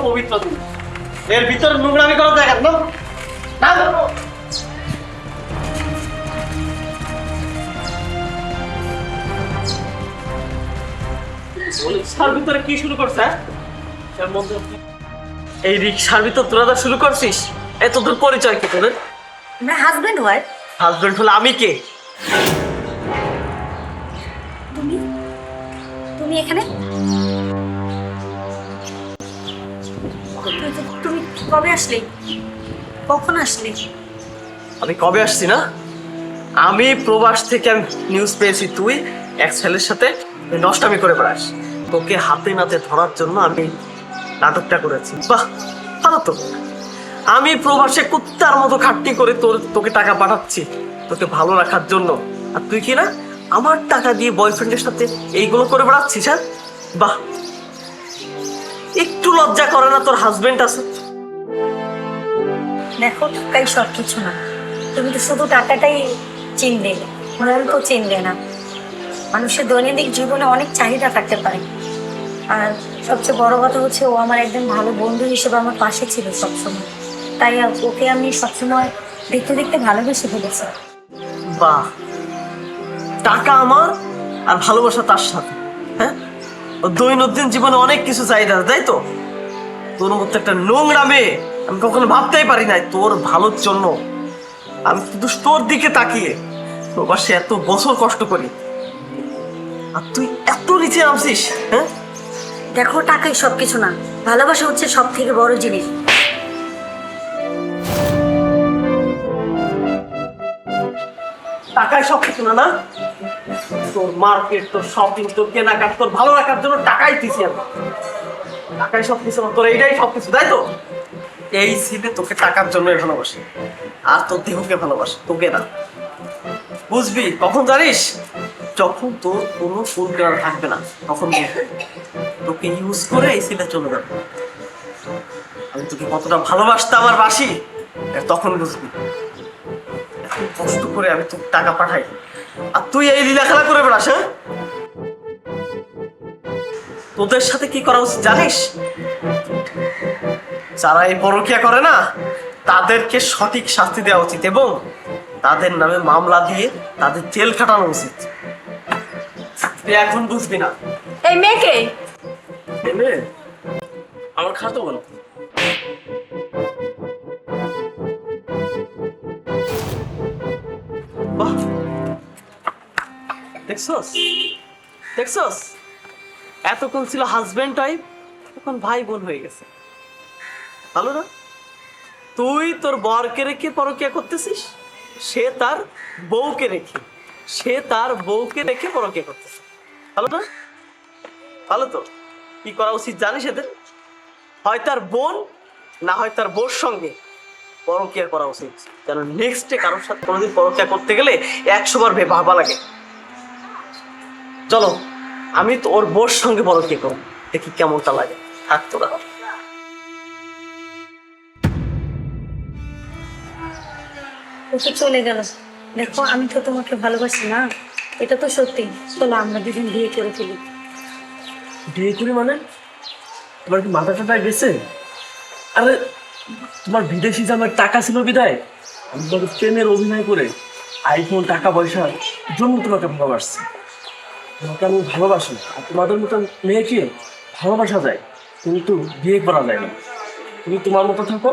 পবিত্র এর ভিতরে নোংরামি করা জায়গা না। রিক্সার ভিতরে কি শুরু করছে? এই রিক্সার ভিতর তোরা শুরু করছিস? এত দূর পরিচয় কি তোদের? আমরা হাজবেন্ড ওয়াইফ। হাজবেন্ড হলে আমি কে? তুমি তুমি এখানে তুমি কবে আসলে? কখন আসলে? আমি কবে আসছি না, আমি প্রবাস থেকে আমি নিউজ পেয়েছি তুই এক ছেলের সাথে নষ্টামি করে বেড়াস। তোকে হাতে নাতে ধরার জন্য আমি নাটকটা করেছি। বাহ, ভালো তো। আমি প্রবাসে কুত্তার মতো খাটনি করে তোকে টাকা পাঠাচ্ছি তোকে ভালো রাখার জন্য, আর তুই কি না আমার টাকা দিয়ে বয়ফ্রেন্ডের সাথে এইগুলো করে বেড়াচ্ছিস? হ্যাঁ, বাহ, একটু লজ্জা করে না? তোর হাজবেন্ড আছে। দেখো, টাকাই সব কিছু না। তুমি তো শুধু টাকাটাই চিনবে, মন তো চিনবে না। মানুষের দৈনন্দিন জীবনে অনেক চাহিদা থাকতে পারে, আর সবচেয়ে বড় কথা হচ্ছে ও আমার একদম ভালো বন্ধু হিসেবে আমার পাশে ছিল সবসময়। তাই ওকে আমি সবসময় দেখতে দেখতে ভালোবেসে ফেলেছি। বাহ, টাকা আমার আর ভালোবাসা তার সাথে। হ্যাঁ, দৈনন্দিন জীবনে অনেক কিছু চাহিদা, তাই তো? তোর মতো একটা নোংরা মেয়ে আমি কখনো ভাবতেই পারি নাই। তোর ভালোর জন্য আমি শুধু তোর দিকে তাকিয়ে প্রবাসে এত বছর কষ্ট করি, আর তুই এত নিচে নামছিস। হ্যাঁ, দেখো, টাকাই সবকিছু না, ভালোবাসা হচ্ছে সব থেকে বড় জিনিস। টাকাই সব কিছু না, না? তোর মার্কেট, তোর শপিং, তোর কেনাকাটা, তোর ভালো রাখার জন্য টাকাই দিছি আমি। টাকাই সব কিছু না, তোর এইটাই সব কিছু, তাই তো? এই ছেলে তোকে টাকার জন্যই ভালোবাসে, আর তোর দেহকে ভালোবাসে, তোকে না। বুঝবি কখন জানিস? যখন তোর কোনো ফুল কেনার থাকবে না, তখন তোকে ইউজ করে এই ছেলে চলে যাবে। আমি তোকে কতটা ভালোবাসতাম আর বাসি তখন বুঝবি। এখন কষ্ট করে আমি তোর টাকা পাঠাই, আর তুই এই লীলা খেলা করে বেড়াস। হ্যাঁ, তোদের সাথে কি করা উচিত জানিস? যারা এই পরকীয়া করে না, তাদেরকে সঠিক শাস্তি দেওয়া উচিত এবং তাদের নামে মামলা দিয়ে তাদের জেল খাটানো উচিত। তুই এখন বুঝবি না। এই মেয়েকে আমার খাতো বলো। বাহ, দেখছস দেখছস, এতক্ষণ ছিল হাজবেন্ড ওয়াইফ, এখন ভাই বোন হয়ে গেছে। ভালো না? তুই তোর বরকে রেখে পরকীয়া করতেছিস, সে তার বউকে রেখে পরকীয়া করতেছে। ভালো না? ভালো তো। কি করা উচিত জানিস এদের? হয় তার বোন, না হয় তার বউর সঙ্গে পরকীয়া করা উচিত, যেন নেক্সটে কারোর সাথে কোনোদিন পরকীয়া করতে গেলে 100 বার ভাবা লাগে। চলো, আমি তো ওর বউর সঙ্গে পরকীয়া করবো, দেখি কেমনটা লাগে। থাক তোরা। ওকে চলে গেল। দেখো, আমি তো তোমাকে ভালোবাসি না, এটা তো সত্যি। চলো আমরা দুজন বিয়ে করে ফেলি। বিয়ে করি মানে? তোমার কি মাথা টাথা গেছে? আরে তোমার বিদেশি জামার টাকা ছিল বিদায় আমি তোমাকে ট্রেনের অভিনয় করে আইফোন, টাকা পয়সার জন্য তোমাকে ভালোবাসছি। তোমাকে আমি ভালোবাসি, আর তোমাদের মতন মেয়েকে ভালোবাসা যায় কিন্তু বিয়ে করা যায় না। তুমি তোমার মতো থাকো।